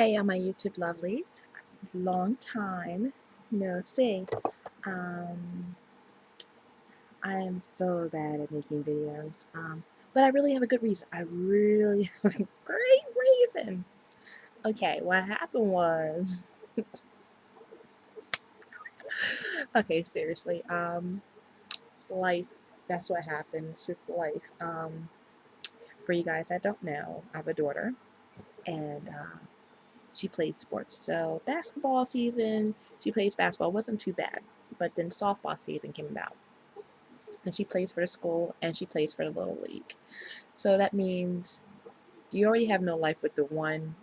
Hey, all my YouTube lovelies. Long time no see. Um, I am so bad at making videos, but I really have a good reason. I really have a great reason. Okay, what happened was, okay, seriously, life, that's what happened. It's just life. For you guys that don't know, I have a daughter, and she plays sports. So basketball season, she plays basketball. Wasn't too bad, but then softball season came about, and she plays for the school and she plays for the little league. So that means you already have no life with the one,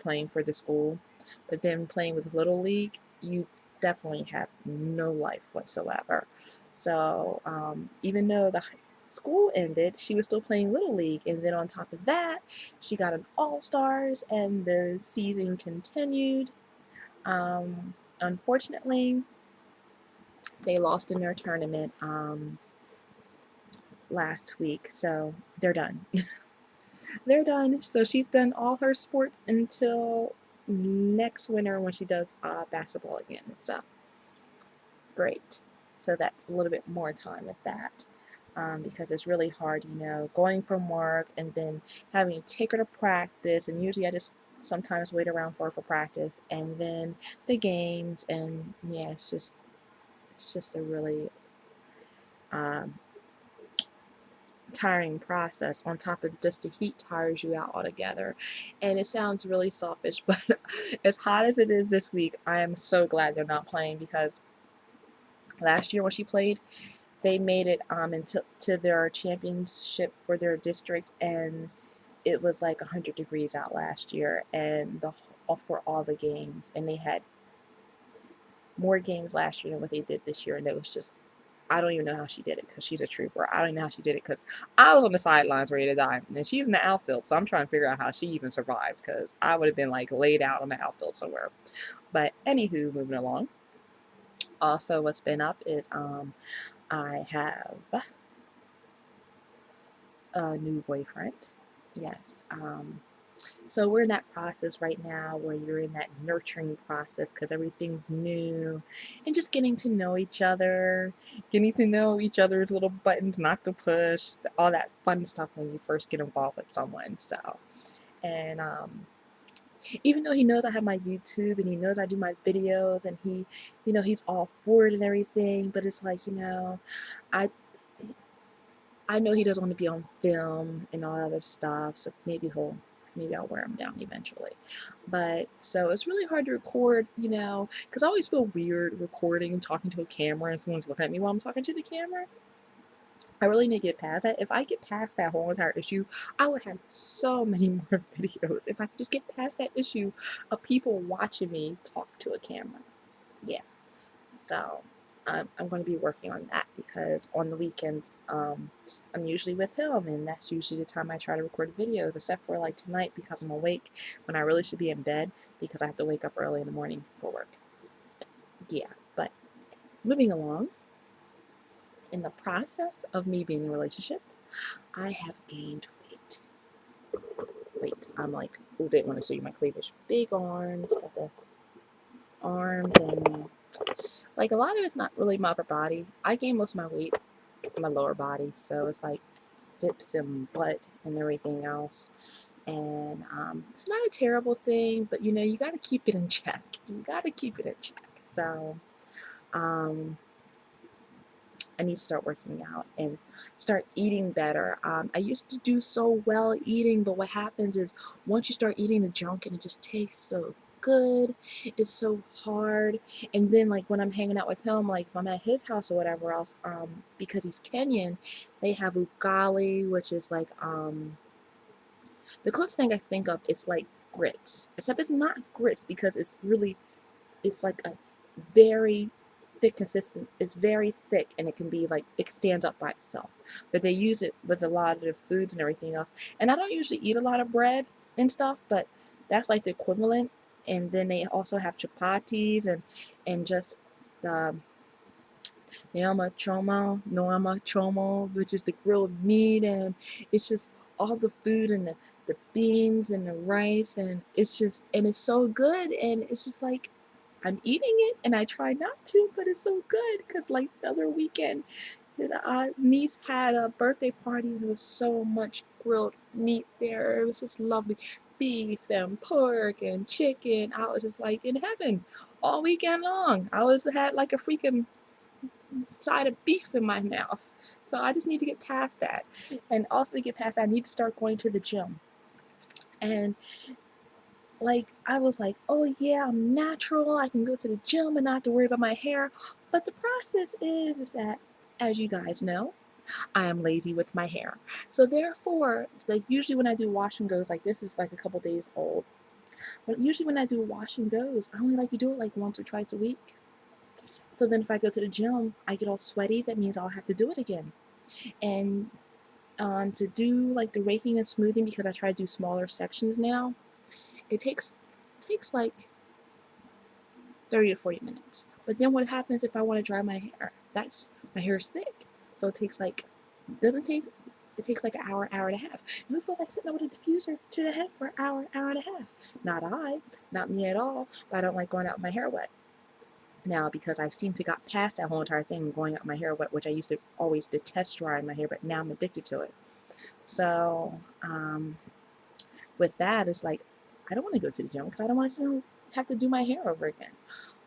playing for the school, but then playing with little league, you definitely have no life whatsoever. So even though the school ended, she was still playing little league, and then on top of that, she got an all stars, and the season continued. Unfortunately, they lost in their tournament last week, so they're done. They're done. So she's done all her sports until next winter when she does basketball again. So great. So that's a little bit more time with that. Because it's really hard, going from work and then having to take her to practice. And usually I just sometimes wait around for her for practice, and then the games. And yeah, it's just a really um, tiring process. On top of just the heat tires you out altogether. And it sounds really selfish, but as hot as it is this week, I am so glad they're not playing, because last year when she played, they made it into to their championship for their district, and it was like 100 degrees out last year, and for all the games, and they had more games last year than what they did this year, and it was just, I don't even know how she did it, because she's a trooper. I don't even know how she did it, because I was on the sidelines ready to die, and she's in the outfield, so I'm trying to figure out how she even survived, because I would have been like laid out on the outfield somewhere. But anywho, moving along. Also, what's been up is I have a new boyfriend. Yes. So we're in that process right now where you're in that nurturing process, because everything's new, and just getting to know each other, getting to know each other's little buttons not to push, all that fun stuff when you first get involved with someone. So, and even though he knows I have my YouTube and he knows I do my videos, and he's all for it and everything, but it's like, I I know he doesn't want to be on film and all that other stuff, so maybe I'll wear him down eventually. But so it's really hard to record, because I always feel weird recording and talking to a camera and someone's looking at me while I'm talking to the camera. I really need to get past that. If I get past that whole entire issue, I would have so many more videos. If I could just get past that issue of people watching me talk to a camera. Yeah. So I'm going to be working on that, because on the weekends I'm usually with him, and that's usually the time I try to record videos, except for like tonight, because I'm awake when I really should be in bed, because I have to wake up early in the morning for work. Yeah, but moving along, in the process of me being in a relationship, I have gained weight. Wait, I'm like, oh, didn't want to show you my cleavage. Big arms, got the arms, and like a lot of it's not really my upper body. I gain most of my weight in my lower body, so it's like hips and butt and everything else. And it's not a terrible thing, but you got to keep it in check. You got to keep it in check. So um, I need to start working out and start eating better. I used to do so well eating, but what happens is once you start eating the junk and it just tastes so good, it's so hard. And then like when I'm hanging out with him, like if I'm at his house or whatever else, because he's Kenyan, they have ugali, which is like the closest thing I think of is like grits, except it's not grits, because it's like a very thick consistent. It's very thick, and it can be like it stands up by itself. But they use it with a lot of the foods and everything else. And I don't usually eat a lot of bread and stuff, but that's like the equivalent. And then they also have chapatis and just the Norma Chomo, which is the grilled meat, and it's just all the food and the beans and the rice, and it's so good, and it's just like I'm eating it, and I try not to, but it's so good because like the other weekend, his niece had a birthday party, and there was so much grilled meat there. It was just lovely. Beef and pork and chicken. I was just like in heaven all weekend long. I was had like a freaking side of beef in my mouth. So I just need to get past that. And also to get past that, I need to start going to the gym. And like I was like, oh yeah, I'm natural. I can go to the gym and not have to worry about my hair. But the process is that, as you guys know, I am lazy with my hair. So therefore, like usually when I do wash and goes, like this is like a couple days old. But usually when I do wash and goes, I only like to do it like once or twice a week. So then if I go to the gym, I get all sweaty. That means I'll have to do it again. And to do like the raking and smoothing, because I try to do smaller sections now, it takes like 30 to 40 minutes. But then what happens if I want to dry my hair? That's my hair is thick. So it takes like doesn't take it takes like an hour, hour and a half. And who feels like sitting there with a diffuser to the head for an hour, hour and a half? Not I, not me at all. But I don't like going out with my hair wet. Now because I've seemed to got past that whole entire thing going out my hair wet, which I used to always detest drying my hair, but now I'm addicted to it. So with that, it's like I don't want to go to the gym because I don't want to have to do my hair over again.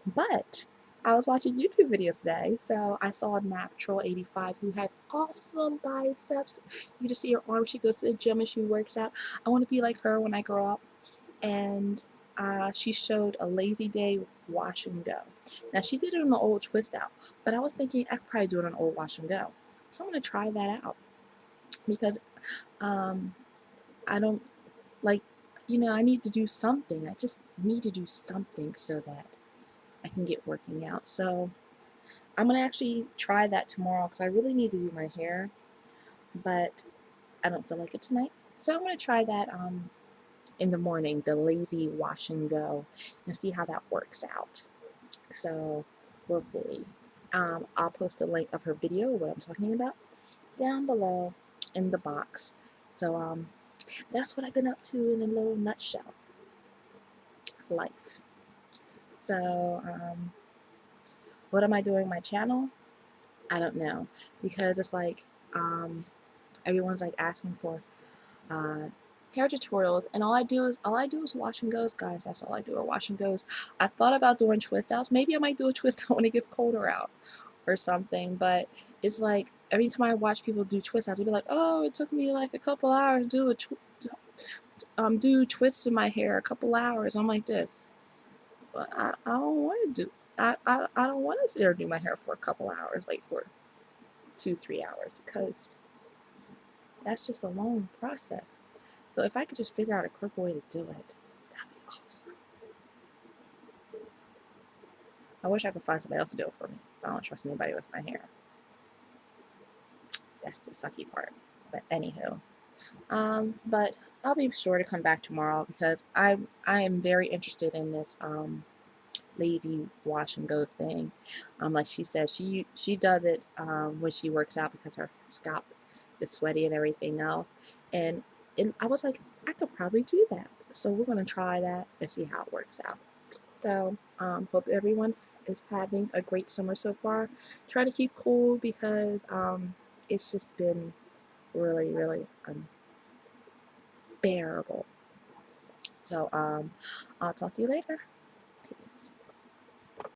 But I was watching YouTube videos today, so I saw Natural 85 who has awesome biceps. You just see her arm. She goes to the gym and she works out. I want to be like her when I grow up. And she showed a lazy day wash and go. Now she did it on the old twist out, but I was thinking I could probably do it on old wash and go. So I'm gonna try that out because um, I don't like, I need to do something. I just need to do something so that I can get working out. So I'm gonna actually try that tomorrow because I really need to do my hair, but I don't feel like it tonight. So I'm gonna try that in the morning, the lazy wash and go, and see how that works out. So we'll see. I'll post a link of her video, what I'm talking about, down below in the box. So that's what I've been up to in a little nutshell. Life. So what am I doing on my channel? I don't know because it's like everyone's like asking for uh, hair tutorials, and all I do is wash and goes, guys. That's all I do, or wash and goes. I thought about doing twist outs. Maybe I might do a twist out when it gets colder out or something. But it's like every time I watch people do twist outs, they'll be like, "Oh, it took me like a couple hours to do twists in my hair, a couple hours." I'm like this, but I don't want to do. I don't want to sit there and do my hair for a couple hours, like for 2-3 hours, because that's just a long process. So if I could just figure out a quick way to do it, that'd be awesome. I wish I could find somebody else to do it for me. I don't trust anybody with my hair. That's the sucky part. But anywho, but I'll be sure to come back tomorrow because I am very interested in this lazy wash and go thing. Like she says, she does it when she works out because her scalp is sweaty and everything else. And I was like, I could probably do that. So we're gonna try that and see how it works out. So hope everyone is having a great summer so far. Try to keep cool because it's just been really, really unbearable. So I'll talk to you later. Peace.